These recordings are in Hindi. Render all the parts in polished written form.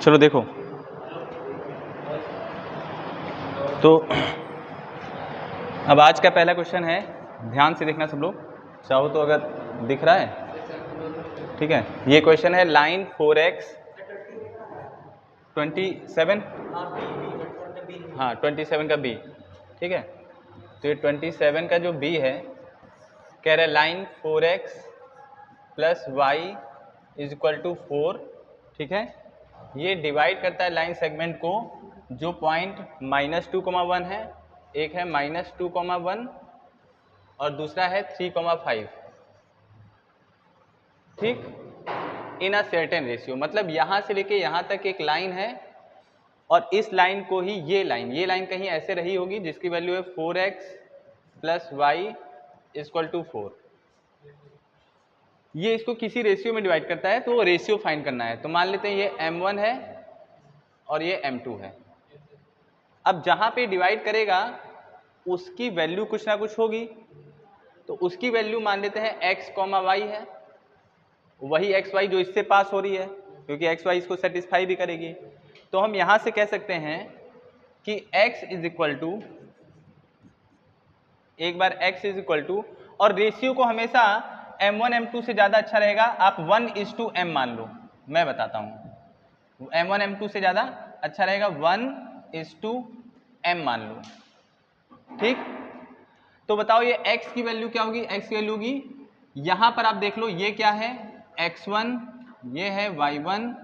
चलो देखो, तो अब आज का पहला क्वेश्चन है, ध्यान से देखना सब लोग, चाहो तो अगर दिख रहा है ठीक है। ये क्वेश्चन है लाइन 4x 27, हाँ 27 का बी, ठीक है। तो ये 27 का जो बी है, कह रहा है line 4x plus Y is equal to 4, ठीक है। ये डिवाइड करता है लाइन सेगमेंट को, जो पॉइंट -2,1 है, एक है -2,1 और दूसरा है 3,5, ठीक, इन अ सर्टेन रेशियो। मतलब यहां से लेके यहां तक एक लाइन है और इस लाइन को ही ये लाइन कहीं ऐसे रही होगी जिसकी वैल्यू है 4x plus Y equal to 4। ये इसको किसी रेशियो में डिवाइड करता है, तो वो रेशियो फाइंड करना है। तो मान लेते हैं ये m1 है और ये m2 है। अब जहां पे डिवाइड करेगा उसकी वैल्यू कुछ ना कुछ होगी, तो उसकी वैल्यू मान लेते हैं x, y है, वही xy जो इससे पास हो रही है, क्योंकि xy इसको सेटिस्फाई भी करेगी। तो हम यहां से कह सकते हैं कि x इज इक्वल टू, एक बार x इज इक्वल टू, और रेशियो को हमेशा m1 m2 से ज्यादा अच्छा रहेगा, आप 1:m मान लो, मैं बताता हूं। m1 m2 से ज्यादा अच्छा रहेगा, 1:m मान लो, ठीक। तो बताओ ये x की वैल्यू क्या होगी? x की वैल्यू होगी, यहां पर आप देख लो, ये क्या है x1, ये है y1,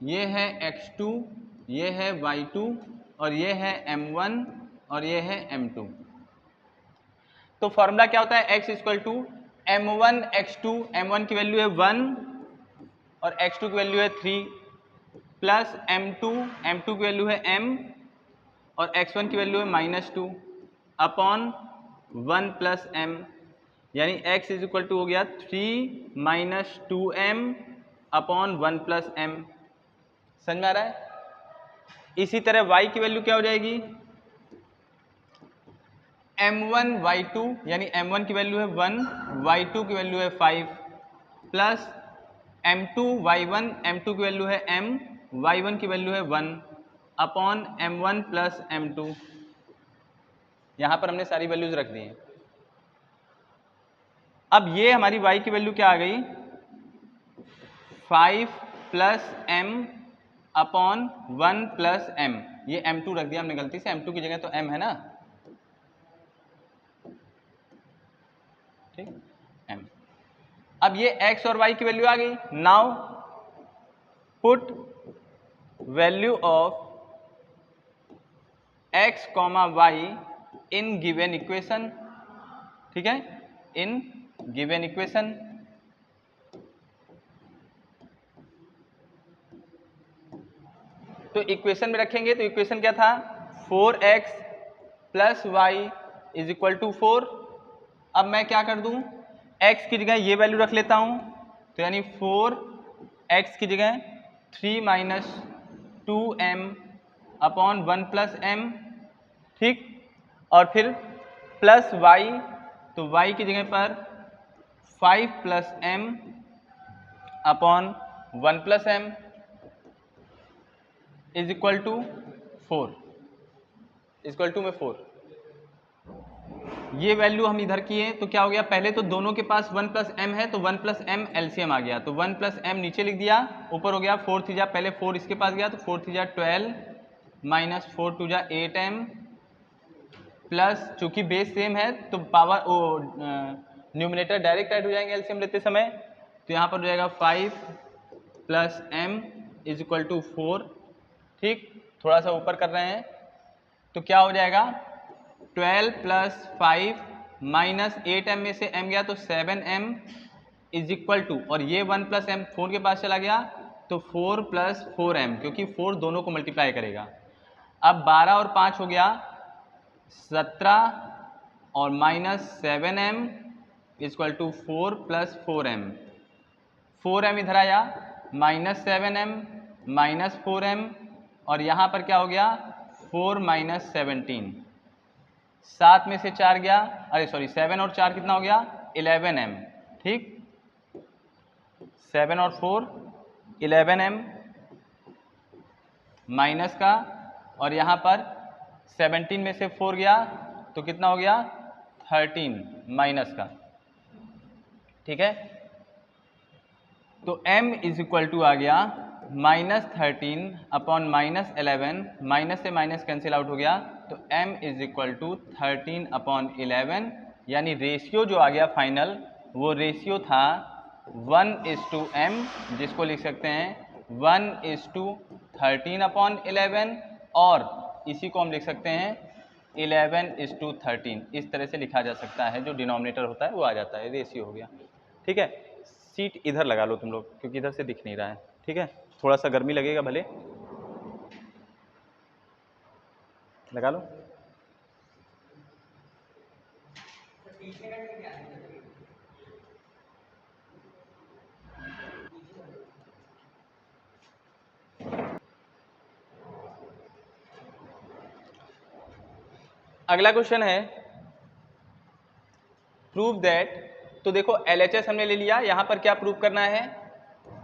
ये है x2, ये है y2 और ये है m1 और ये है m2। तो फॉर्मूला क्या होता है? x equal to m1 x2, m1 की वैल्यू है 1 और x2 की वैल्यू है 3, प्लस m2 की वैल्यू है m और x1 की वैल्यू है -2 अपॉन 1 प्लस m, यानी x इज इक्वल टू हो गया 3 minus 2m upon 1 plus m। समझ में आ रहा है? इसी तरह y की वैल्यू क्या हो जाएगी? m1 y2, यानी m1 की वैल्यू है 1, y2 की वैल्यू है 5, प्लस m2 y1, m2 की वैल्यू है m, y1 की वैल्यू है 1 अपॉन m1 प्लस m2। यहां पर हमने सारी वैल्यूज रख दी हैं। अब ये हमारी y की वैल्यू क्या आ गई? 5 plus m upon 1 plus m। ये m2 रख दिया हमने गलती से, m2 की जगह तो m है ना, ठीक, m। अब ये x और y की वैल्यू आ गई। Now put value of x, y in given equation, ठीक है, इन गिवन इक्वेशन। तो इक्वेशन में रखेंगे, तो इक्वेशन क्या था? 4x plus Y is equal to 4। अब मैं क्या कर दूं, x की जगह ये वैल्यू रख लेता हूं, तो यानी 4x की जगह 3 minus 2m upon 1 plus m, ठीक, और फिर प्लस y, तो y की जगह पर 5 plus m upon 1 plus m is equal to 4, equal to में 4। ये वैल्यू हम इधर किए तो क्या हो गया? पहले तो दोनों के पास 1 प्लस m है, तो 1 प्लस m एलसीएम आ गया, तो 1 प्लस m नीचे लिख दिया, ऊपर हो गया 4 3 जा, पहले 4 इसके पास गया तो 4 3 जा 12 माइनस 4 2 जा 8m, प्लस चूंकि बेस सेम है तो पावर ओ न्यूमिनेटर डायरेक्ट ऐड हो जाएंगे एलसीएम लेते समय, तो यहाँ पर हो जाएगा 5 plus m is equal to 4, ठीक। थोड़ा सा ऊपर कर रहे हैं तो क्या हो जाएगा? 12 प्लस 5 माइनस 8m में से m गया तो 7m इज इक्वल टू, और ये 1 प्लस m 4 के पास चला गया तो 4 प्लस 4m, क्योंकि 4 दोनों को मल्टीप्लाई करेगा। अब 12 और 5 हो गया 17 और minus 7m equal to 4 plus 4m, 4m इधर आया, माइनस 7m माइनस 4m, और यहाँ पर क्या हो गया? 4 माइनस 17, 7 में से 4 गया, अरे सॉरी 7 और 4 कितना हो गया? 11m, ठीक, 7 और 4 11m, माइनस का, और यहाँ पर 17 में से 4 गया तो कितना हो गया 13 माइनस का। ठीक है, तो m इज इक्वल टू आ गया -13 अपॉन -11, माइनस से माइनस कैंसिल आउट हो गया, तो m is equal to 13 upon 11, यानी रेशियो जो आ गया फाइनल वो रेशियो था 1:m, जिसको लिख सकते हैं 1:13 अपॉन 11, और इसी को हम लिख सकते हैं 11:13। इस तरह से लिखा जा सकता है, जो डिनोमिनेटर होता है वो आ जाता है, रेशियो हो गया। ठीक है, सीट इधर लगा लो तुम लोग, क्योंकि इधर से दिख नहीं रहा है। ठीक है, थोड़ा सा गर्मी लगेगा, भले लगा लो। अगला क्वेश्चन है प्रूव दैट, तो देखो LHS हमने ले लिया, यहां पर क्या प्रूव करना है,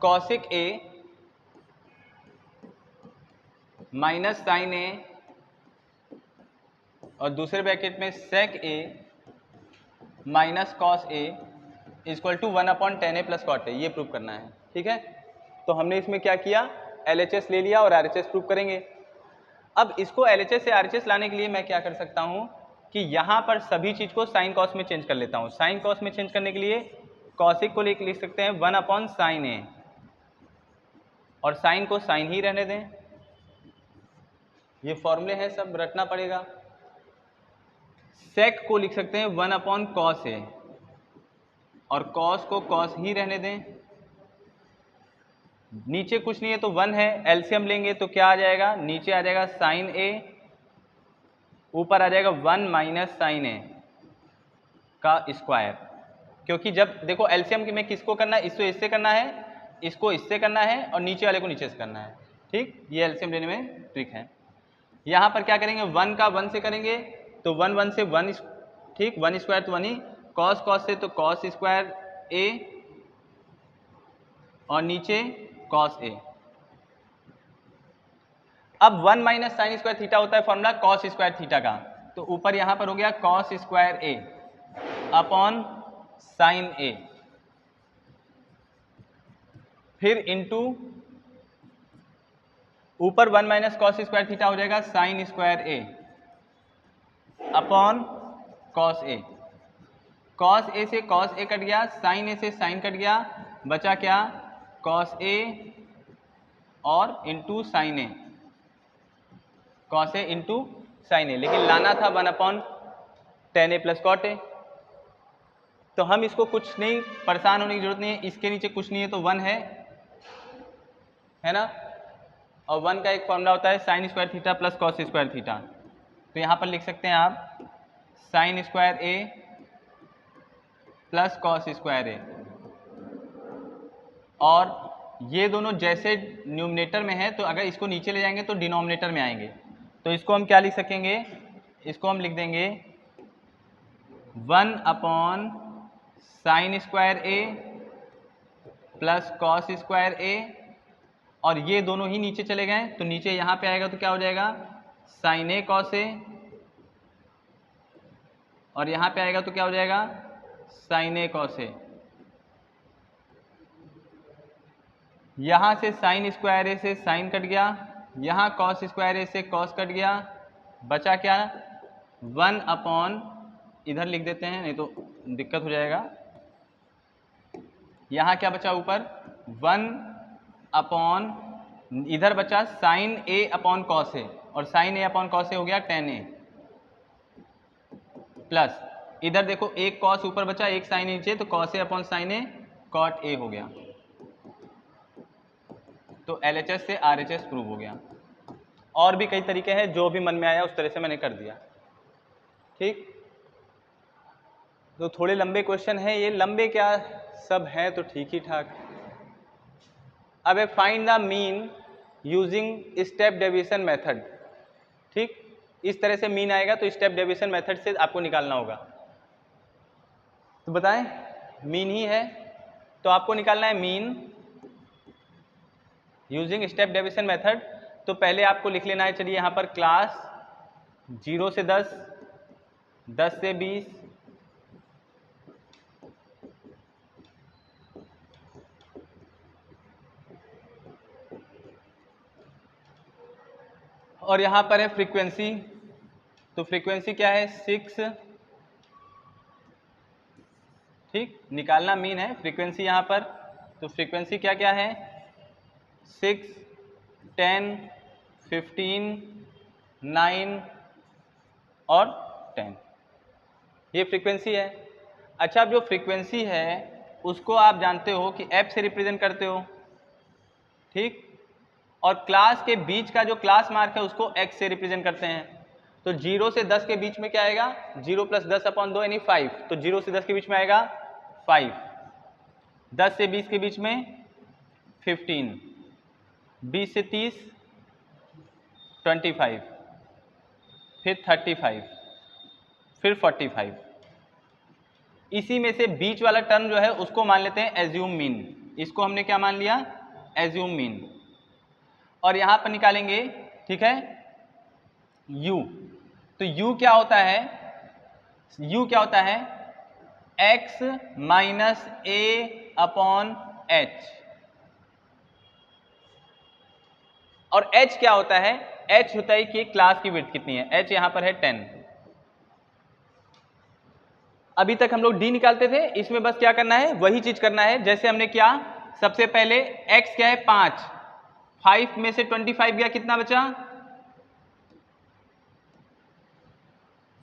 cosec A minus sine A और दूसरे ब्रैकेट में sec A minus cos A equal to 1/10A plus cot A, ये प्रूव करना है। ठीक है, तो हमने इसमें क्या किया, LHS ले लिया और RHS प्रूव करेंगे। अब इसको LHS से RHS लाने के लिए मैं क्या कर सकता हूं कि यहां पर सभी चीज को साइन कॉस में चेंज कर लेता हूं। साइन कॉस में चेंज करने के लिए कॉसिक को लिख सकते हैं 1/sin A, और साइन को साइन ही रहने दें। ये फॉर्मूले हैं, सब रटना पड़ेगा। सेक को लिख सकते हैं 1/cos A, और कॉस को कॉस ही रहने दें। नीचे कुछ नहीं है तो 1 है, एलसीएम लेंगे तो क्या आ जाएगा, नीचे आ जाएगा साइन A, ऊपर आ जाएगा 1 माइनस साइन A का स्क्वायर। क्योंकि जब देखो एलसीएम में किसको करना है, इसको इससे करना है, इसको इससे करना है, और नीचे वाले को नीचे से करना है। ठीक, ये एलसीएम लेने में ट्रिक है। यहाँ पर क्या करेंगे, 1 का 1 से करेंगे तो 1 से 1, ठीक, 1 स्क्वायर तो 1 ही, कॉस कॉस से तो कॉस स्क्वायर A, और नीचे कॉस A। अब 1 माइनस साइन स्क्वायर थीटा होता है फॉर्मूला कॉस स्क्वायर थीटा का, तो ऊपर यहां पर हो गया cos square A upon sine A, फिर इंटू ऊपर 1 माइनस कॉस स्क्वायर थीटा हो जाएगा sine square A upon cos A। Cos A से कॉस A कट गया, साइन A से साइन कट गया, बचा क्या, कॉस A और into sine A, cos A into sine A, लेकिन लाना था 1/10A प्लस कॉट A। तो हम इसको कुछ नहीं, परेशान होने की जरूरत नहीं है, इसके नीचे कुछ नहीं है तो 1 है ना, और 1 का एक फॉर्मूला होता है sine square theta plus cos square theta. तो यहाँ पर लिख सकते हैं आप sine square A plus cos square A, और ये दोनों जैसे न्यूमरेटर में है तो अगर इसको नीचे ले जाएंगे तो डिनोमिनेटर में आएंगे। तो इसको हम क्या लिख सकेंगे, इसको हम लिख देंगे 1/sin square A plus cos square A, और ये दोनों ही नीचे चले गए तो नीचे यहाँ पे आएगा तो क्या हो जाएगा साइन A कॉस A, और यहाँ पे आएगा तो क्या हो जाएगा साइन A कॉस A। यहाँ से साइन स्क्वायर A से साइन कट गया, यहाँ कॉस स्क्वायर A से कॉस कट गया, बचा क्या 1 अपॉन, इधर लिख देते हैं नहीं तो दिक्कत हो जाएगा, यहाँ क्या बचा ऊपर 1 अपॉन, इधर बचा sine A upon cos A, और sine A upon cos A हो गया 10A, प्लस इधर देखो एक कॉस ऊपर बचा एक साइन नीचे, तो cos A upon sine A cot A हो गया। तो LHS से RHS प्रूव हो गया। और भी कई तरीके हैं, जो भी मन में आया उस तरह से मैंने कर दिया। ठीक, तो थोड़े लंबे क्वेश्चन हैं ये, लंबे क्या सब हैं तो ठीक ही ठाक। अब है find the mean using step deviation method. ठीक, इस तरह से मीन आएगा तो स्टेप डेविएशन मेथड से आपको निकालना होगा। तो बताएं, मीन ही है तो आपको निकालना है mean using step deviation method. तो पहले आपको लिख लेना है, चलिए यहाँ पर क्लास 0 से 10, 10 से 20, और यहाँ पर है फ्रीक्वेंसी, तो फ्रीक्वेंसी क्या है 6, ठीक, निकालना मीन है फ्रीक्वेंसी यहाँ पर। तो फ्रीक्वेंसी क्या क्या है 6, 10, 15, 9 और 10, ये फ्रीक्वेंसी है। अच्छा, अब जो फ्रीक्वेंसी है उसको आप जानते हो कि f से रिप्रेजेंट करते हो, ठीक, और क्लास के बीच का जो क्लास मार्क है उसको x से रिप्रेजेंट करते हैं। तो 0 से 10 के बीच में क्या आएगा 0 + 10/2 यानी 5, तो 0 से 10 के बीच में आएगा 5, 10 से 20 के बीच में 15, 20 से 30 25, फिर 35, फिर 45। इसी में से बीच वाला टर्म जो है उसको मान लेते हैं एज्यूम मीन, इसको हमने क्या मान लिया एज्यूम मीन, और यहां पर निकालेंगे, ठीक है, u। तो u क्या होता है, u क्या होता है x - a/h, और h क्या होता है, h होता है कि क्लास की विड्थ कितनी है, h यहां पर है 10। अभी तक हम लोग d निकालते थे, इसमें बस क्या करना है वही चीज करना है जैसे हमने किया। सबसे पहले x क्या है 5, 5 में से 25 गया, कितना बचा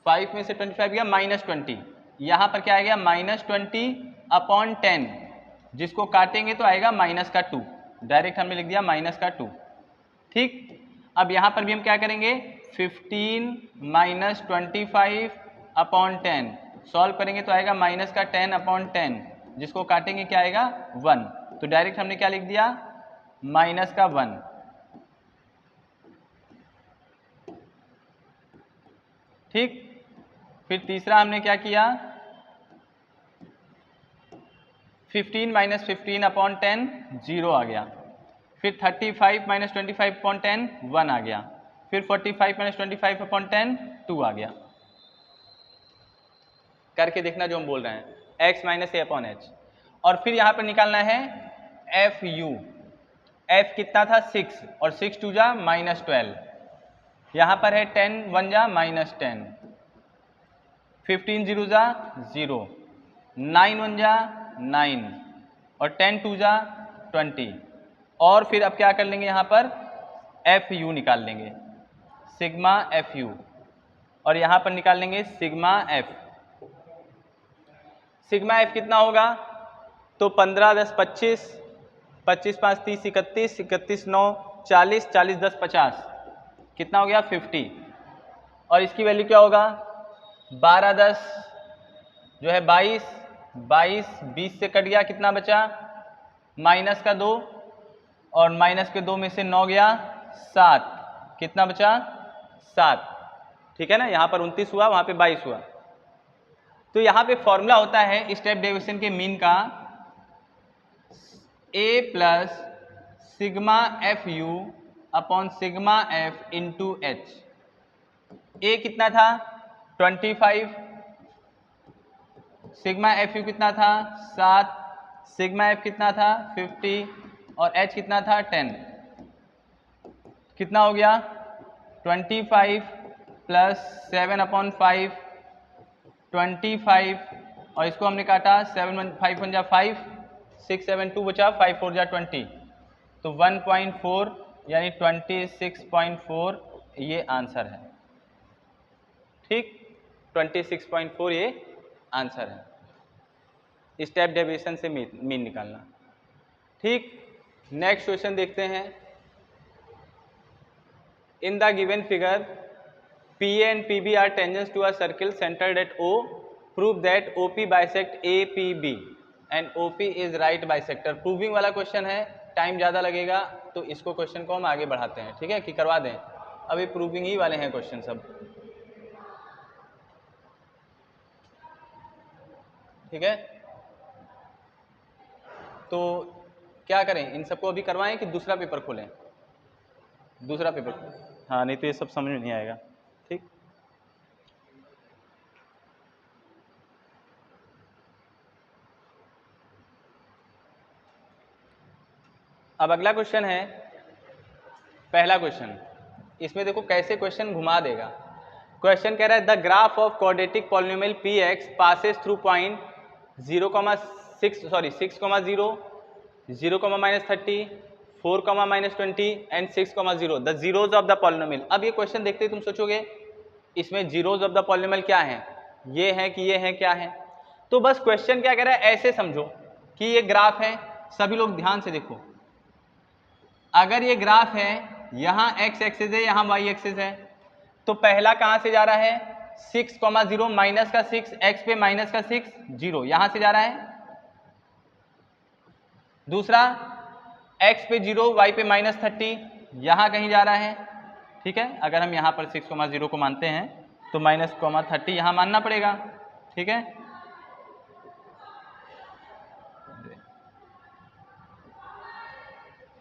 5 में से 25 गया -20, यहां पर क्या आएगा -20/10, जिसको काटेंगे तो आएगा -2, डायरेक्ट हमने लिख दिया -2, ठीक। अब यहां पर भी हम क्या करेंगे 15 - 25/10, सॉल्व करेंगे तो आएगा -10/10, जिसको काटेंगे क्या आएगा 1, तो डायरेक्ट हमने क्या लिख दिया -1। ठीक, फिर तीसरा हमने क्या किया 15 - 15/10 0 आ गया, फिर 35 - 25/10 1 आ गया, फिर 45 - 25/10 2 आ गया। करके देखना जो हम बोल रहे हैं x - a/h, और फिर यहां पर निकालना है fu। f कितना था 6, और 6 2 जा -12, यहां पर है 10 1 जा -10, 15 0 जा 0, 9 1 जा 9, और 10 2 जा 20, और फिर अब क्या कर लेंगे यहाँ पर fu निकाल लेंगे, सिग्मा fu, और यहाँ पर निकाल लेंगे सिग्मा f। सिग्मा f कितना होगा, तो 15 10 25, 25 5 30 31, 31 9 40, 40 10 50, कितना हो गया 50, और इसकी वैल्यू क्या होगा 12 10 जो है 22, 22 20 से कट गया, कितना बचा -2, और -2 में से 9 गया 7, कितना बचा 7, ठीक है ना, यहाँ पर 29 हुआ, वहाँ पे 22 हुआ। तो यहाँ पे फॉर्मूला होता है स्टेप डेविएशन के मीन का a + sigma fu/सिग्मा f × h। a कितना था 25, सिग्मा fu कितना था 7, सिग्मा f कितना था 50, और h कितना था 10, कितना हो गया 25 + 7/5 25, और इसको हमने काटा 7 1 5 1 जा 5, 6 7 2 बचा, 5 4 जा 20, तो 1.4 यानी 26.4 ये आंसर है, ठीक, 26.4 ये आंसर है स्टेप डेविएशन से मीन निकालना, ठीक। नेक्स्ट क्वेश्चन देखते हैं। In the given figure PA and PB are tangents to a circle centered at O. Prove that OP bisect APB and OP is right bisector। Proving वाला क्वेश्चन है, टाइम ज़्यादा लगेगा, तो इसको क्वेश्चन को हम आगे बढ़ाते हैं, ठीक है, कि करवा दें, अभी प्रूविंग ही वाले हैं क्वेश्चन सब, ठीक है। तो क्या करें, इन सबको अभी करवाएं कि दूसरा पेपर खोलें, दूसरा पेपर, हाँ नहीं तो ये सब समझ में नहीं आएगा। ठीक, अब अगला क्वेश्चन है, पहला क्वेश्चन। इसमें देखो कैसे क्वेश्चन घुमा देगा। क्वेश्चन कह रहा है the graph of quadratic polynomial P x passes through point 0,6 0 0,-30 4,-20 and 6,0 the zeros of the polynomial. अब ये क्वेश्चन देखते ही तुम सोचोगे इसमें जीरोज ऑफ द पॉलिनोमियल क्या है, ये है कि ये है, क्या है। तो बस क्वेश्चन क्या कह रहा है, ऐसे समझो कि ये ग्राफ है। सभी लोग ध्यान से देखो, अगर ये ग्राफ है, यहाँ x एक्सिस है, यहाँ y एक्सिस है, तो पहला कहाँ से जा रहा है 6,0 माइनस का 6, x पे माइनस का 6 0 यहां से जा रहा है। दूसरा x पे 0 y पे -30 यहां कहीं जा रहा है। ठीक है, अगर हम यहां पर 6,0 को मानते हैं तो -30 यहां मानना पड़ेगा। ठीक है,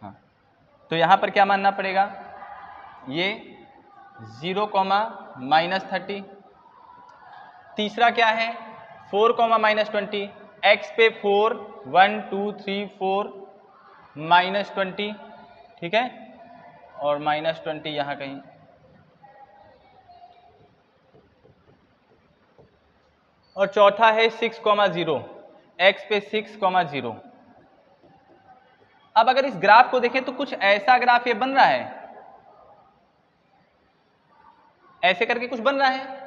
हाँ, तो यहां पर क्या मानना पड़ेगा, ये 0,-30। तीसरा क्या है 4,-20, x पे 4 1 2 3 4 -20। ठीक है, और -20 यहां कहीं। और चौथा है 6,0, x पे 6,0। अब अगर इस ग्राफ को देखें तो कुछ ऐसा ग्राफ ये बन रहा है, ऐसे करके कुछ बन रहा है।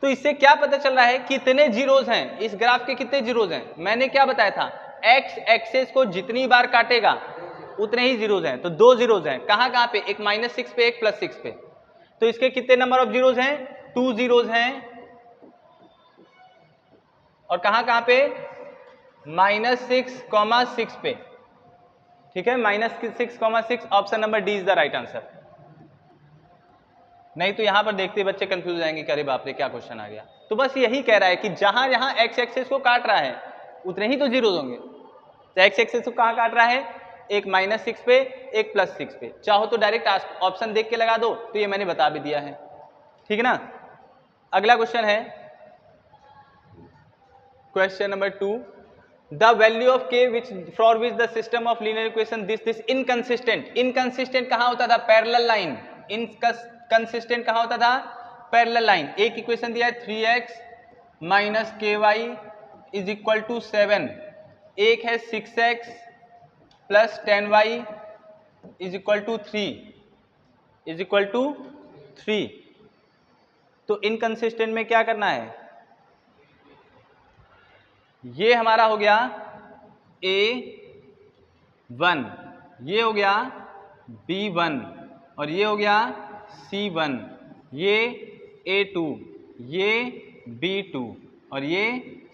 तो इससे क्या पता चल रहा है कितने जीरोज हैं इस ग्राफ के, कितने जीरोज हैं। मैंने क्या बताया था, x एक्सेस को जितनी बार काटेगा उतने ही जीरोज हैं। तो 2 जीरोज हैं, कहां कहां पे, एक -6 पे, एक +6 पे। तो इसके कितने नंबर ऑफ जीरोज हैं, 2 जीरोज हैं। और कहां कहां पे, -6,6 पे। ठीक है, -6,6, option number D is the right answer. नहीं तो यहां पर देखते बच्चे कंफ्यूज हो जाएंगे कि अरे बाप रे क्या क्वेश्चन आ गया। तो बस यही कह रहा है कि जहां जहां x एक्सिस को काट रहा है उतने ही तो जीरोज होंगे। तो x एक्सिस को कहां काट रहा है, एक -6 पे, एक +6 पे। चाहो तो डायरेक्ट ऑप्शन देख के लगा दो, तो ये मैंने बता भी दिया है। ठीक है ना। अगला क्वेश्चन है question number 2, the value of k which for which the system of linear equation this inconsistent. Inconsistent कहां होता था, पैरेलल लाइन। कंसिस्टेंट कहां होता था, पैरेलल लाइन। एक इक्वेशन दिया है 3x - ky = 7, एक है 6x + 10y = 3 तो इनकंसिस्टेंट में क्या करना है, ये हमारा हो गया A1, ये हो गया B1, और ये हो गया C1, ये A2, ये B2, और ये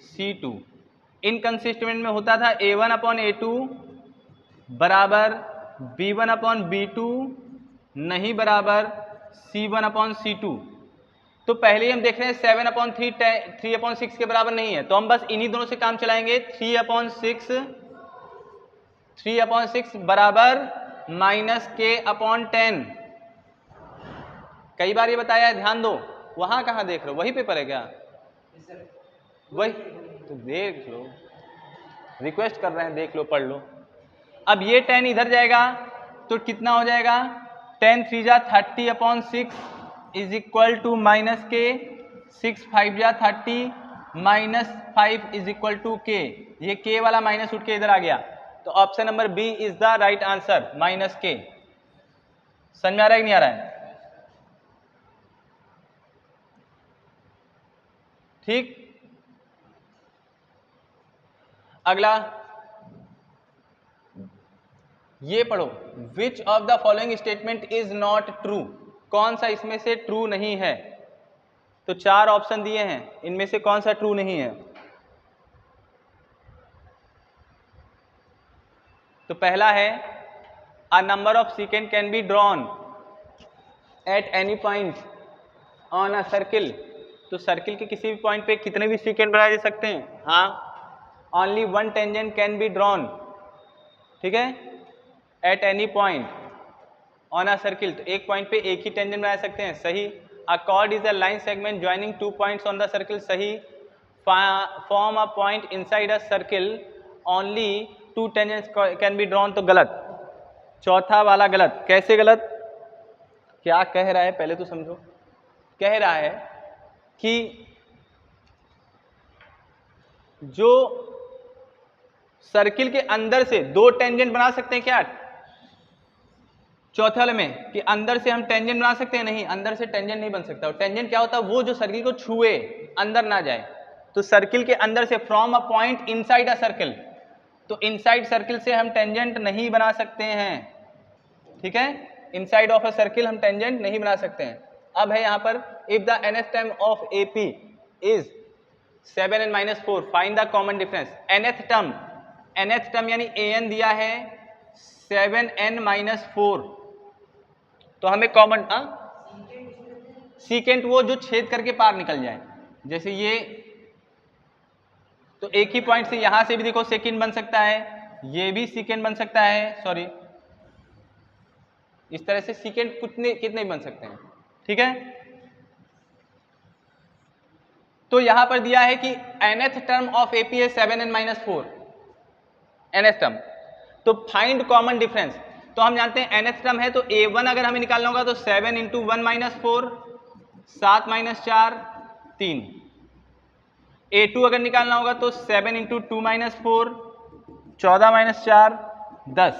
C2। इनकंसिस्टेंट में होता था A1/A2 बराबर B1/B2 नहीं बराबर C1/C2। तो पहले ही हम देख रहे हैं 7/3 3/6 के बराबर नहीं है, तो हम बस इन्हीं दोनों से काम चलाएंगे। 3/6 बराबर -k/10। कई बार ये बताया है, ध्यान दो। वहां कहां देख रहे हो, वही पेपर है क्या, वही तो देख लो, रिक्वेस्ट कर रहे हैं, देख लो, पढ़ लो। अब ये 10 इधर जाएगा तो कितना हो जाएगा, 10 3 जा 30/6 = -k, 6 5 जा 30 -5 = k। ये k वाला माइनस उठ के इधर आ गया, तो option number B is the right answer, -k। समझ में आ रहा है कि नहीं आ रहा है। ठीक, अगला ये पढ़ो, which of the following statement is not true. कौन सा इसमें से ट्रू नहीं है। तो 4 ऑप्शन दिए हैं, इनमें से कौन सा ट्रू नहीं है। तो पहला है a number of second can be drawn at any point on a circle. तो सर्किल के किसी भी पॉइंट पे कितने भी सेकेंड बनाए जा सकते हैं। हाँ, only 1 tangent can be drawn, ठीक है, at any point. On a circle, तो एक पॉइंट पे एक ही टेंजेंट बना सकते हैं, सही। A chord is a line segment joining 2 points on the circle, सही। From a point inside a circle only 2 tangents can be drawn, तो गलत। चौथा वाला गलत। कैसे गलत? क्या कह रहा है पहले तो समझो। कह रहा है कि जो सर्किल के अंदर से 2 टेंजेंट बना सकते हैं क्या? चौथे वाले में कि अंदर से हम टेंजेंट बना सकते हैं, नहीं, अंदर से टेंजेंट नहीं बन सकता। टेंजेंट क्या होता है? वो जो सर्किल को छुए, अंदर ना जाए। तो सर्किल के अंदर से from a point inside a circle, तो इनसाइड सर्किल से हम टेंजेंट नहीं बना सकते हैं, ठीक है। इनसाइड ऑफ अ सर्किल हम टेंजेंट नहीं बना सकते हैं। अब है यहां पर if the nth term of AP is 7n-4 find the common difference. nth term यानी an दिया है 7n-4, तो हमें कॉमन सीकेंट वो जो छेद करके पार निकल जाए, जैसे ये, तो एक ही पॉइंट से यहां से भी देखो सेकेंड बन सकता है, ये भी सीकेंट बन सकता है, सॉरी, इस तरह से सीकेंट कितने बन सकते हैं, ठीक है। तो यहां पर दिया है कि nth टर्म ऑफ AP है 7n-4, nth टर्म, तो फाइंड कॉमन डिफरेंस। तो हम जानते हैं nth टर्म है, तो A1 अगर हमें निकालना होगा तो 7 × 1 - 4, 7 - 4 3। A2 अगर निकालना होगा तो 7 × 2 - 4, 14 - 4 10।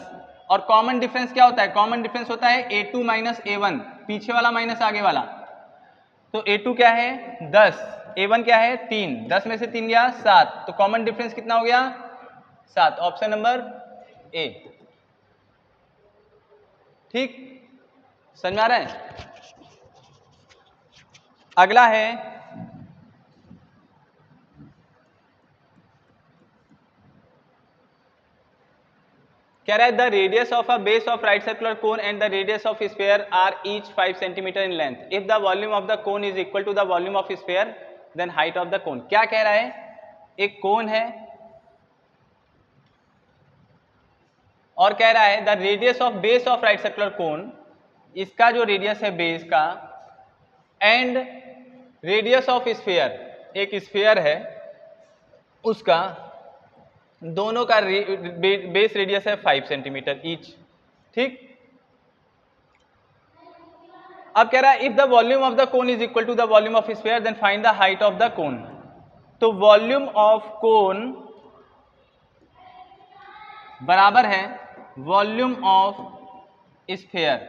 और कॉमन डिफरेंस क्या होता है? कॉमन डिफरेंस होता है A2 - A1, पीछे वाला माइनस आगे वाला। तो A2 क्या है? 10, A1 क्या है? 3, 10 में से 3 गया 7, तो कॉमन डिफरेंस कितना हो गया? 7। ऑप्शन नंबर ए, ठीक, समझ में आ रहा है? अगला है कह रहा है the radius of a base of right circular cone and the radius of sphere are each 5 centimetre in length. If the volume of the cone is equal to the volume of sphere then height of the cone. क्या कह रहा है? एक कोन है और कह रहा है the radius of base of right circular कोन, इसका जो रेडियस है बेस का, एंड रेडियस ऑफ स्फीयर, एक स्फीयर है उसका, दोनों का बेस रेडियस है 5 सेंटीमीटर ईच, ठीक। अब कह रहा है if the volume of the cone is equal to the volume of sphere then find the height of the cone. तो वॉल्यूम ऑफ कोन बराबर है volume of sphere.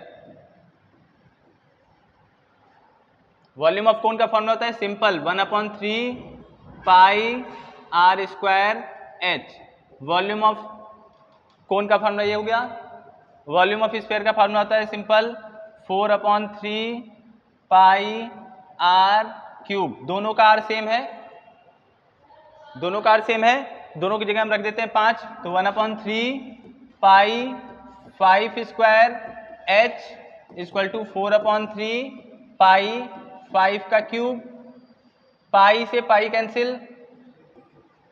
Volume of cone का फॉर्मूला होता है simple 1/3 pi r square h। Volume of cone का फॉर्मूला ये हो गया। वॉल्यूम ऑफ स्फीयर का फॉर्मूला होता है सिंपल 4/3 पाई r क्यूब। दोनों का r सेम है, दोनों का r सेम है, दोनों की जगह हम रख देते हैं 5, तो 1/3 पाई 5 स्क्वायर h इक्वल टू 4/3 पाई 5 का क्यूब। पाई से पाई कैंसिल,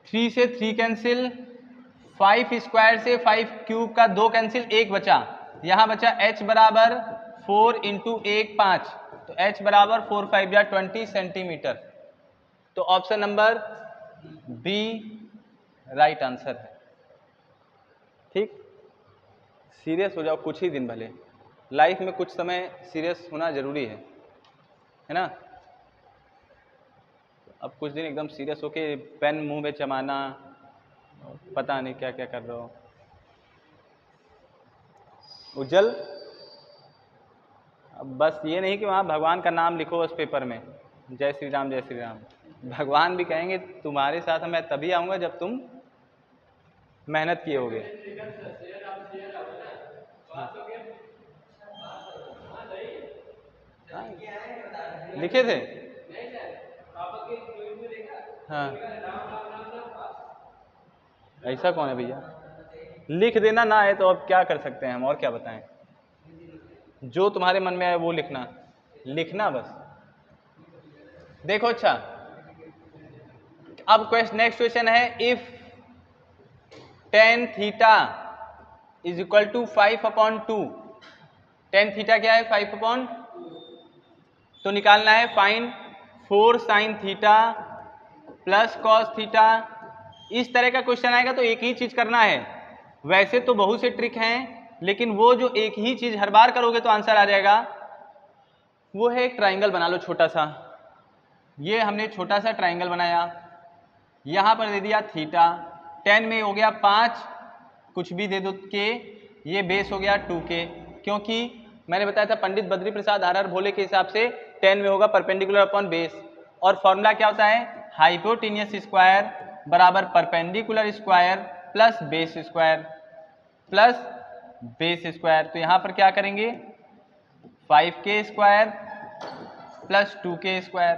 3 से 3 कैंसिल, 5 स्क्वायर से 5 क्यूब का 2 कैंसिल, 1 बचा। यहां बचा h बराबर 4 × 1 5, तो h बराबर 4 5 या 20 सेंटीमीटर। तो option number B right answer है, ठीक। सीरियस हो जाओ कुछ ही दिन, भले लाइफ में कुछ समय सीरियस होना जरूरी है ना। अब कुछ दिन एकदम सीरियस होके पेन मुंह में जमाना, पता नहीं क्या क्या कर रहे हो। उज्जवल, अब बस ये नहीं कि वहाँ भगवान का नाम लिखो उस पेपर में, जय श्री राम जय श्री राम। भगवान भी कहेंगे तुम्हारे साथ मैं तभी आऊँगा जब तुम मेहनत किए होगे। हाँ, लिखे थे, हाँ, ऐसा कौन है भैया? लिख देना ना है तो अब क्या कर सकते हैं हम, और क्या बताएं। जो तुम्हारे मन में आए वो लिखना, लिखना बस। देखो अच्छा, अब नेक्स्ट क्वेश्चन है if tan theta is equal to 5/2, tan theta क्या है 5/, तो निकालना है find 4 sine theta plus cos theta. इस तरह का क्वेश्चन आएगा तो एक ही चीज करना है। वैसे तो बहुत से ट्रिक हैं, लेकिन वो जो एक ही चीज हर बार करोगे तो आंसर आ जाएगा। वो है एक ट्राइंगल बना लो छोटा सा। ये हमने छोटा सा ट्राइंगल बनाया, यहां पर दे दिया थीटा, 10 में हो गया 5, कुछ भी दे दो के, ये बेस हो गया 2k, क्योंकि मैंने बताया था पंडित बद्री प्रसाद आर भोले के हिसाब से 10 में होगा परपेंडिकुलर अपॉन बेस। और फॉर्मूला क्या होता है, हाइपोटेनियस स्क्वायर बराबर perpendicular square plus base square plus base square. तो यहां पर क्या करेंगे 5k square plus 2k square,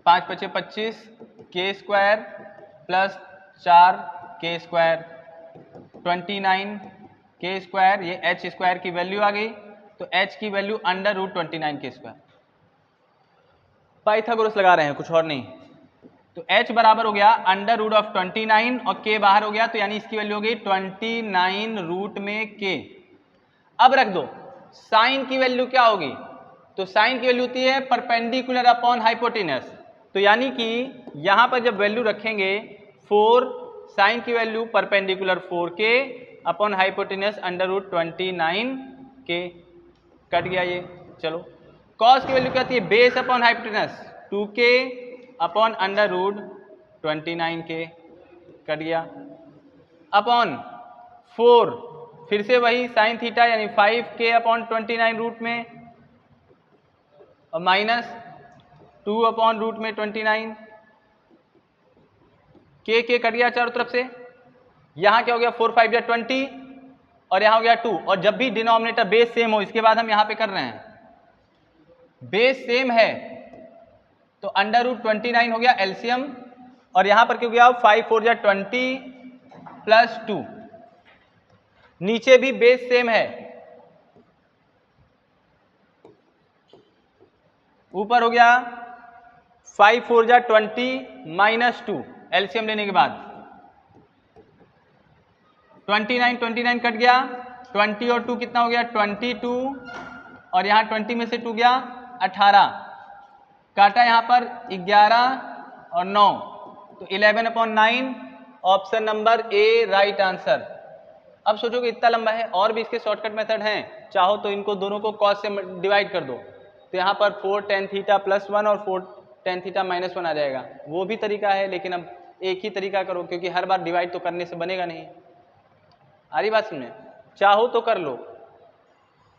5 × 25 k square plus 4k square 29 k square. ये h स्क्वायर की वैल्यू आ गई, तो h की वैल्यू √29 k स्क्वायर। पाइथागोरस लगा रहे हैं, कुछ और नहीं। तो h बराबर हो गया √29 और k बाहर हो गया, तो यानी इसकी वैल्यू हो गई 29 रूट में k। अब रख दो साइन की वैल्यू क्या होगी, तो साइन की वैल्यू होती है परपेंडिकुलर अपॉन हाइपोटेनस। तो यानी कि यहां पर जब वैल्यू रखेंगे 4, साइन की value perpendicular 4k upon hypotenuse √29 k, cut गया ये। चलो कॉस की वैल्यू क्या होती है, base upon hypotenuse 2k upon √29 k, cut गया, अपॉन 4 फिर से वही साइन थीटा यानी 5k अपॉन 29 रूट में, और माइनस 2 अपॉन रूट में 29, के कट गया चारों तरफ से। यहां क्या हो गया 4 5 20 और यहां हो गया 2, और जब भी डिनोमिनेटर बेस सेम हो, इसके बाद हम यहां पे कर रहे हैं बेस सेम है तो √29 हो गया एलसीएम, और यहां पर क्यों गया 5 4 20 प्लस 2, नीचे भी बेस सेम है, ऊपर हो गया 5 4 20 माइनस 2, एलसीएम लेने के बाद 29 कट गया, 20 और 2 कितना हो गया 22, और यहां 20 में से 2 गया 18, काटा यहां पर 11 और 9, तो 11/9, option number A right answer. अब सोचो कि इतना लंबा है, और भी इसके शॉर्टकट मेथड हैं, चाहो तो इनको दोनों को कॉस से डिवाइड कर दो, तो यहाँ पर 4 tan थीटा प्लस 1 और 4 tan थीटा माइनस 1 आ जाएगा। वो भी तरीका है, लेकिन अब एक ही तरीका करो, क्योंकि हर बार डिवाइड तो करने से बनेगा नहीं। आ रही बात सुनने, चाहो तो कर लो,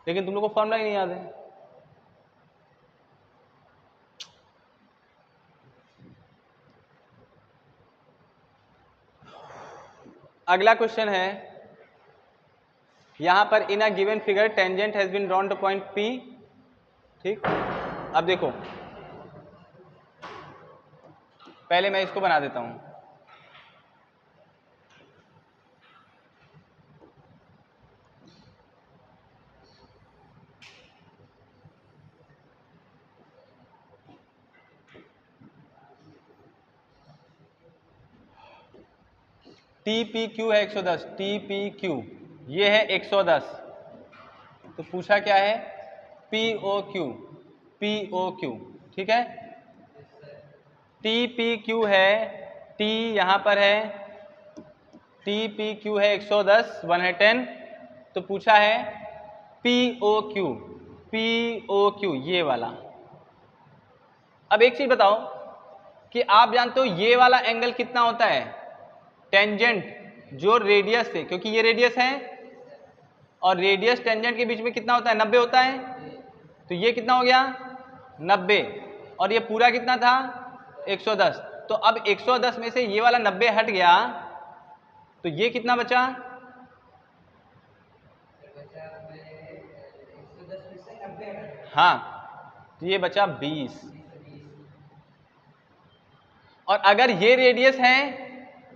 लेकिन तुम लोग को फॉर्मूला ही नहीं याद है। अगला क्वेश्चन है, यहां पर in a given figure tangent has been drawn to point P। ठीक, अब देखो पहले मैं इसको बना देता हूं। TPQ है 110, TPQ ये है 110, तो पूछा क्या है POQ, POQ, ठीक है। TPQ है, T यहां पर है, TPQ है 110 110, तो पूछा है POQ, POQ ये वाला। अब एक चीज बताओ कि आप जानते हो ये वाला एंगल कितना होता है, टेंजेंट जो रेडियस से, क्योंकि ये रेडियस है और रेडियस टेंजेंट के बीच में कितना होता है 90 होता है, तो ये कितना हो गया 90, और ये पूरा कितना था 110। तो अब 110 में से ये वाला 90 हट गया, तो ये कितना बचा, हाँ तो ये बचा 20। और अगर ये रेडियस है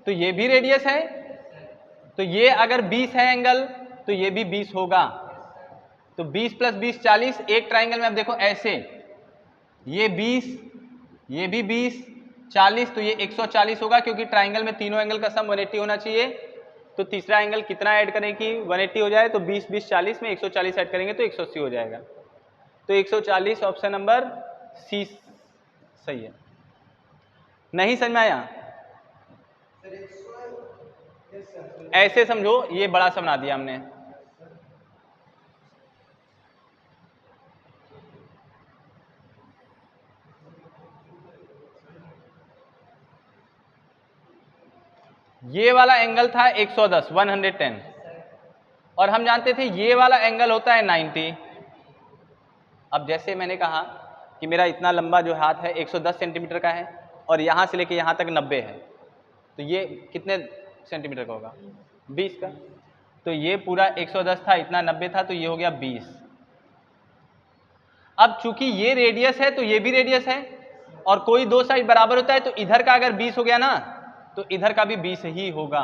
तो ये भी रेडियस है, तो ये अगर 20 है एंगल तो ये भी 20 होगा, तो 20 + 20 40। एक ट्राइंगल में अब देखो ऐसे, ये 20 ये भी 20 40, तो ये 140 होगा, क्योंकि ट्राइंगल में तीनों एंगल का सम 180 होना चाहिए। तो तीसरा एंगल कितना ऐड करें कि 180 हो जाए, तो 20 20 40 में 140 ऐड करेंगे तो 180 हो जाएगा। तो 140 ऑप्शन नंबर सी सही है। नहीं समझ में आया? ऐसे समझो, ये बड़ा सा बना दिया हमने, ये वाला एंगल था 110 110, और हम जानते थे ये वाला एंगल होता है 90। अब जैसे मैंने कहा कि मेरा इतना लंबा जो हाथ है 110 सेंटीमीटर का है और यहाँ से लेके यहाँ तक 90 है, तो ये कितने सेंटीमीटर का होगा? 20 का। तो ये पूरा 110 था, इतना 90 था, तो ये हो गया 20। अब चूंकि ये रेडियस है तो ये भी रेडियस है, और कोई दो साइड बराबर होता है तो इधर का अगर 20 हो गया ना तो इधर का भी 20 ही होगा।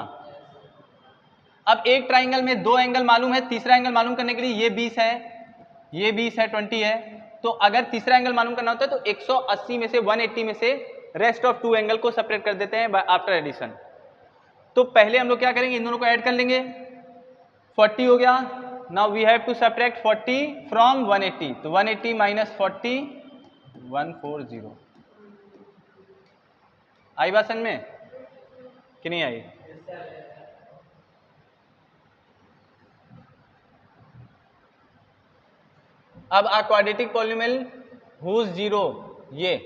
अब एक ट्राइंगल में दो एंगल मालूम है, तीसरा एंगल मालूम करने के लिए ये 20 है, ये 20 है, 20 है, तो अगर तीसरा एंगल मालूम करना होता है तो 180 में से 180 में से रेस्ट ऑफ टू एंगल को सेपरेट कर देते हैं आफ्टर एडिशन। तो पहले हम लोग क्या करेंगे, इन दोनों को ऐड कर लेंगे, 40 हो गया। Now we have to subtract 40 from 180, तो 180 माइनस 40 140। आई बात समझ में कि नहीं आई? अब आ क्वाड्रेटिक पॉलिनोमियल हुज जीरो, ये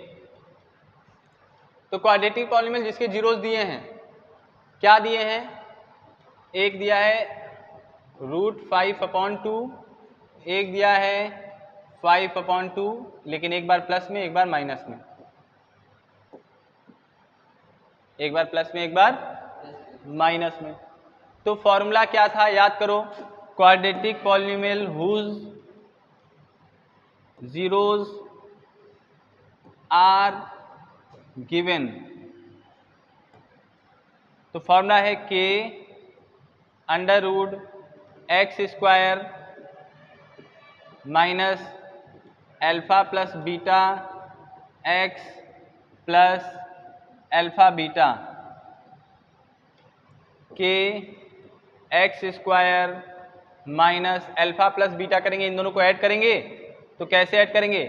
तो क्वाड्रेटिक पॉलिनोमियल जिसके जीरोस दिए हैं, क्या दिए हैं? एक दिया है √5/2, एक दिया है 5/2, लेकिन एक बार प्लस में एक बार माइनस में, एक बार प्लस में एक बार माइनस में। तो फॉर्मूला क्या था याद करो, quadratic polynomial whose zeros are given, तो फॉर्मूला है k √x² minus alpha plus beta x plus alpha beta, k x² minus alpha plus beta करेंगे, इन दोनों को ऐड करेंगे, तो कैसे ऐड करेंगे?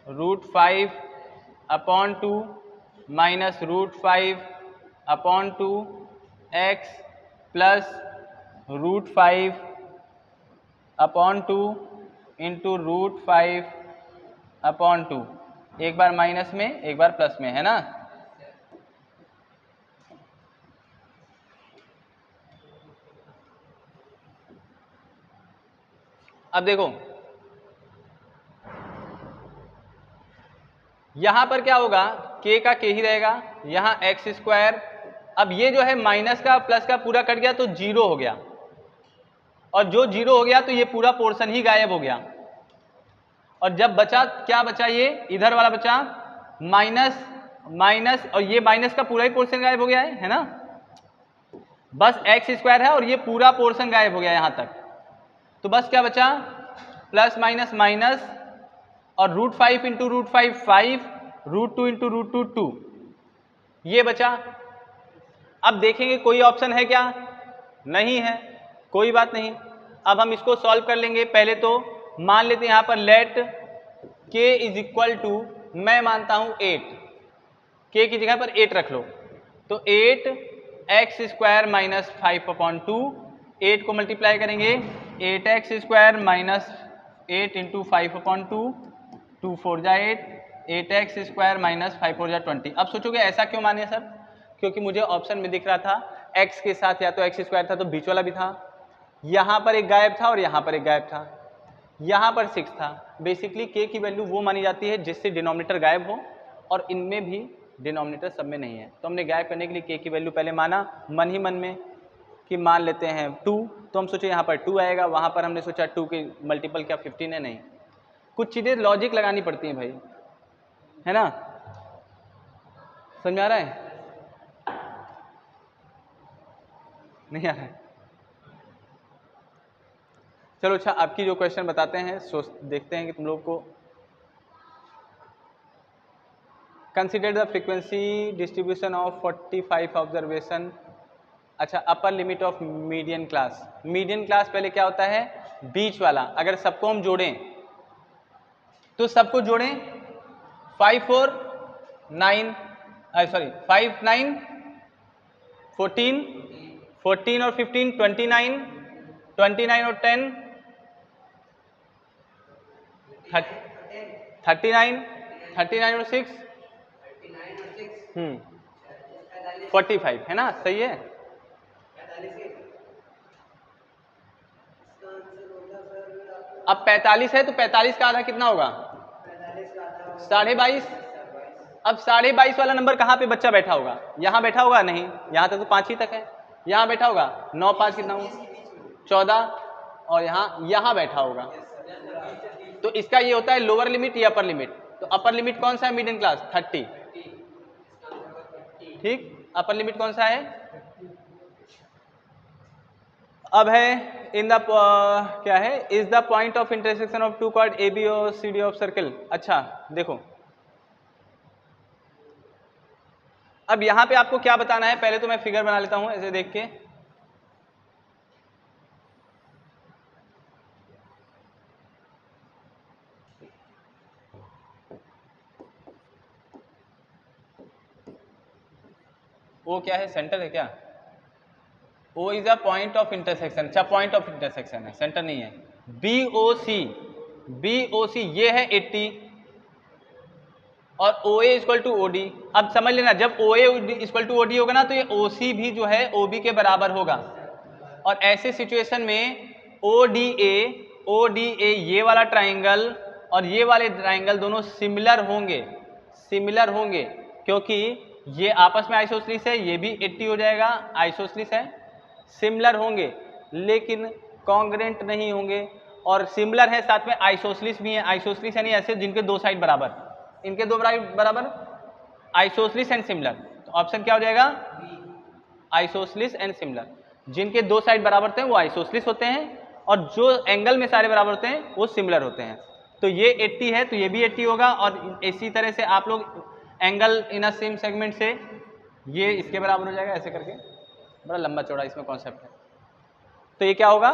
√5/2 माइनस √5/2 x प्लस √5/2 इंटू √5/2, एक बार माइनस में एक बार प्लस में, है ना? अब देखो यहां पर क्या होगा, k का k ही रहेगा, यहां x², अब ये जो है माइनस का प्लस का पूरा कट गया तो जीरो हो गया, और जो जीरो हो गया तो ये पूरा पोर्शन ही गायब हो गया, और जब बचा क्या बचा, ये इधर वाला बचा माइनस माइनस, और ये माइनस का पूरा ही पोर्शन गायब हो गया है ना? बस x² है और ये पूरा पोर्शन गायब हो गया यहां तक, तो बस क्या बचा, प्लस माइनस माइनस, और √5 इंटू √5 5, √2 इंटू √2 2, ये बचा। अब देखेंगे कोई ऑप्शन है क्या? नहीं है, कोई बात नहीं, अब हम इसको सॉल्व कर लेंगे। पहले तो मान लेते हैं यहां पर let k is equal to, मैं मानता हूं 8, k की जगह पर 8 रख लो, तो 8x² माइनस 5/2, 8 को मल्टीप्लाई करेंगे, 8x² माइनस 8 इंटू 5/2, 2 4 जा 8, 8x² माइनस 5 4 जा 20। अब सोचोगे ऐसा क्यों माने सर? क्योंकि मुझे ऑप्शन में दिख रहा था x के साथ या तो x² था तो बीच वाला भी था, यहां पर एक गायब था और यहां पर एक गायब था, यहां पर 6 था। बेसिकली k की वैल्यू वो मानी जाती है जिससे डिनोमिनेटर गायब हो, और इनमें भी डिनोमिनेटर सब में नहीं है, तो हमने गायब करने के लिए k की वैल्यू पहले माना मन ही मन में कि मान लेते हैं 2, तो हम सोचे यहाँ पर 2 आएगा, वहां पर हमने सोचा 2 के मल्टीपल क्या 15 है, नहीं, कुछ चीजें लॉजिक लगानी पड़ती हैं भाई, है ना? समझ आ रहा है? नहीं आ रहा है? चलो अच्छा, आपकी जो क्वेश्चन बताते हैं सोच देखते हैं कि तुम लोग को। Consider the frequency distribution of 45 observation अच्छा, upper limit of median class. Median class पहले क्या होता है? बीच वाला। अगर सबको हम जोड़ें तो सबको जोड़ें 5 4 9 सॉरी 5 9 14 14 और 15 29 29 और 10 39 39 और 6 45 है ना? सही है। अब 45 है तो 45 का आधा कितना होगा? 22.5। अब 22.5 वाला नंबर कहाँ पे बच्चा बैठा होगा? यहाँ बैठा होगा? नहीं, यहाँ तक तो 5 ही तक है। यहाँ बैठा होगा 9 5 कितना होगा? 14। और यहाँ बैठा होगा। तो इसका ये होता है लोअर लिमिट या अपर लिमिट। तो अपर लिमिट कौन सा है मिडिल क्लास? 30। ठीक, अपर लिमिट कौन सा है? अब है इन द क्या है? Is the point of intersection of two chord A B और सी डी ऑफ सर्कल। अच्छा देखो, अब यहां पे आपको क्या बताना है? पहले तो मैं फिगर बना लेता हूं ऐसे देख के। वो क्या है? सेंटर है क्या? O is a point of intersection. अच्छा, पॉइंट ऑफ इंटरसेक्शन है, सेंटर नहीं है। बी ओ सी ये है 80 और O A equal to O D. अब समझ लेना, जब O A equal to O D होगा ना तो ये ओ सी भी जो है ओ बी के बराबर होगा। और ऐसे सिचुएशन में ओ डी ए ये वाला ट्राइंगल और ये वाले ट्राइंगल दोनों सिमिलर होंगे क्योंकि ये आपस में आइसोसेलेस है, ये भी 80 हो जाएगा, आइसोसेलेस है। सिमिलर होंगे लेकिन कॉन्ग्रेंट नहीं होंगे। और सिमिलर है साथ में आइसोसेलेस भी है। आइसोसेलेस यानी ऐसे जिनके दो साइड बराबर, इनके दो बराबर, आइसोसेलेस एंड सिमिलर। तो ऑप्शन क्या हो जाएगा? Isosceles and similar. जिनके दो साइड बराबर होते हैं वो आइसोसेलेस होते हैं और जो एंगल में सारे बराबर होते हैं वो सिमिलर होते हैं। तो ये 80 है तो ये भी 80 होगा। और इसी तरह से आप लोग angle in a same segment से ये इसके बराबर हो जाएगा, ऐसे करके। बड़ा लंबा चौड़ा इसमें कॉन्सेप्ट है। तो ये क्या होगा?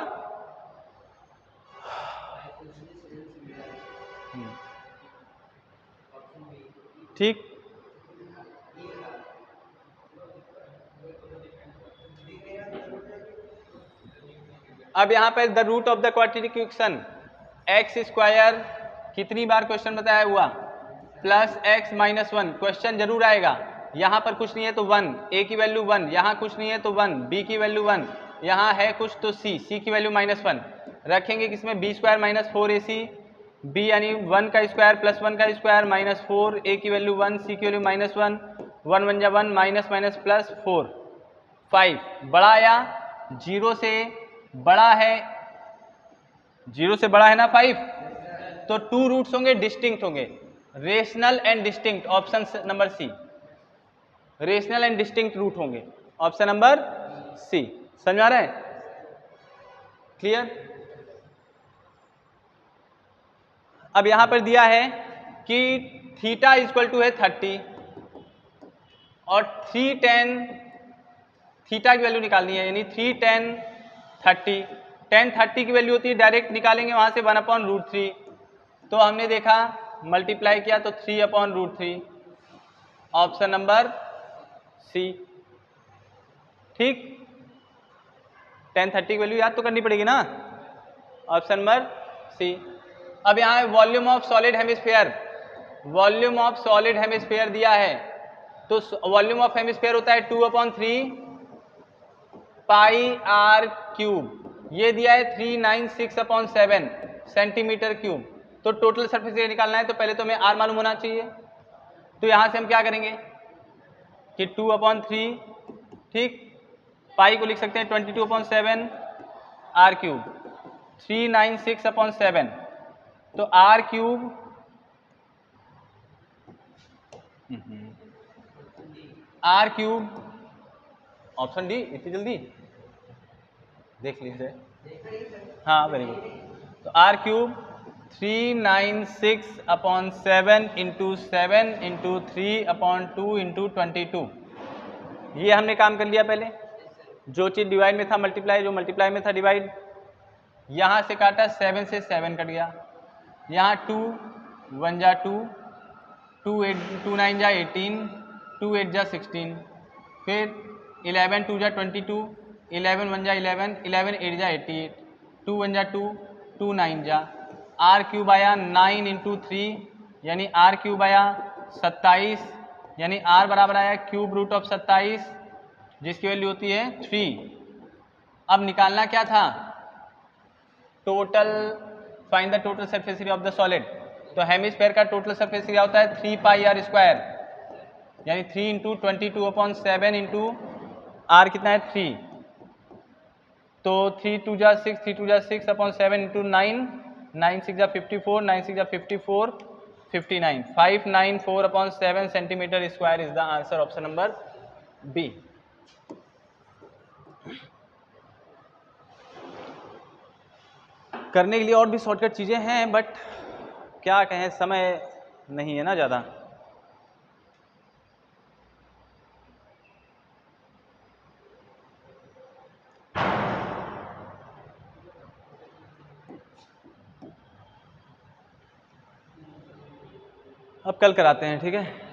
ठीक, अब यहां पर the root of the quadratic equation X square कितनी बार क्वेश्चन बताया हुआ? Plus x minus 1। क्वेश्चन जरूर आएगा। यहां पर कुछ नहीं है तो 1, ए की वैल्यू 1, यहां कुछ नहीं है तो 1, बी की वैल्यू 1, यहां है कुछ तो सी की वैल्यू -1 रखेंगे। किसमें? B square minus 4ac, B यानी 1 का स्क्वायर प्लस 1 का स्क्वायर माइनस 4, ए की वैल्यू 1, सी की वैल्यू -1, 1 1 जा 1 माइनस माइनस प्लस 4 5। बड़ा आया, 0 से बड़ा है, 0 से बड़ा है ना 5। तो 2 रूट्स होंगे, डिस्टिंक्ट होंगे, rational and distinct. Option number C, rational and distinct root होंगे। Option number C. समझ आ रहा है? क्लियर? अब यहां पर दिया है कि थीटा इक्वल टू है 30 और 3tan, थीटा की वैल्यू निकालनी है, यानी 3tan 30। tan 30 की वैल्यू होती है, डायरेक्ट निकालेंगे वहां से 1/√3। तो हमने देखा मल्टीप्लाई किया तो 3/√3। Option number C. ठीक, tan 30 की वैल्यू याद तो करनी पड़ेगी ना। Option number C. अब यहाँ है volume of solid hemisphere. Volume of solid hemisphere दिया है तो वॉल्यूम ऑफ हेमिस्फीयर होता है 2/3 पाई आर क्यूब। ये दिया है 396/7 सेंटीमीटर क्यूब। तो टोटल सरफेस एरिया निकालना है तो पहले तो हमें आर मालूम होना चाहिए। तो यहां से हम क्या करेंगे कि 2/3, ठीक, पाई को लिख सकते हैं 22/7 आर क्यूब, 396/7। तो आर क्यूब ऑप्शन डी। इतनी जल्दी देख लीजिए। हाँ, वेरी गुड। तो R cube 396/7 into 7 into 3/2 into 22। ये हमने काम कर लिया पहले। जो चीज़ डिवाइड में था मल्टीप्लाई, जो मल्टीप्लाई में था डिवाइड। यहाँ से काटा 7 से 7 कट गया, यहाँ 2 1 जा 2, 2 9 जा 18, 2 8 जा 16, फिर 11 2 जा 22, 11 1 जा 11, 11 8 जा 88, 2 1 जा 2, 2 9 जा, आर क्यूब आया 9 इंटू 3 यानी आर क्यूब आया 27, यानी आर बराबर आया क्यूब रूट ऑफ 27 जिसकी वैल्यू होती है 3। अब निकालना क्या था, total, find the total surface area of the solid. तो हेमिस्फेयर का टोटल सरफेस एरिया होता है 3 पाई आर स्क्वायर, यानी 3 इंटू 22/7 इंटू आर कितना है 3, तो 3 2 जा 6, 3 2 जा 6/7 इंटू 9, 9 6 जा 54, 9 6 जा 54, 59, 594/7 centimetre square is the answer, option number B. करने के लिए और भी शॉर्टकट चीज़ें हैं, बट क्या कहें, समय नहीं है ना ज़्यादा। अब कल कराते हैं, ठीक है।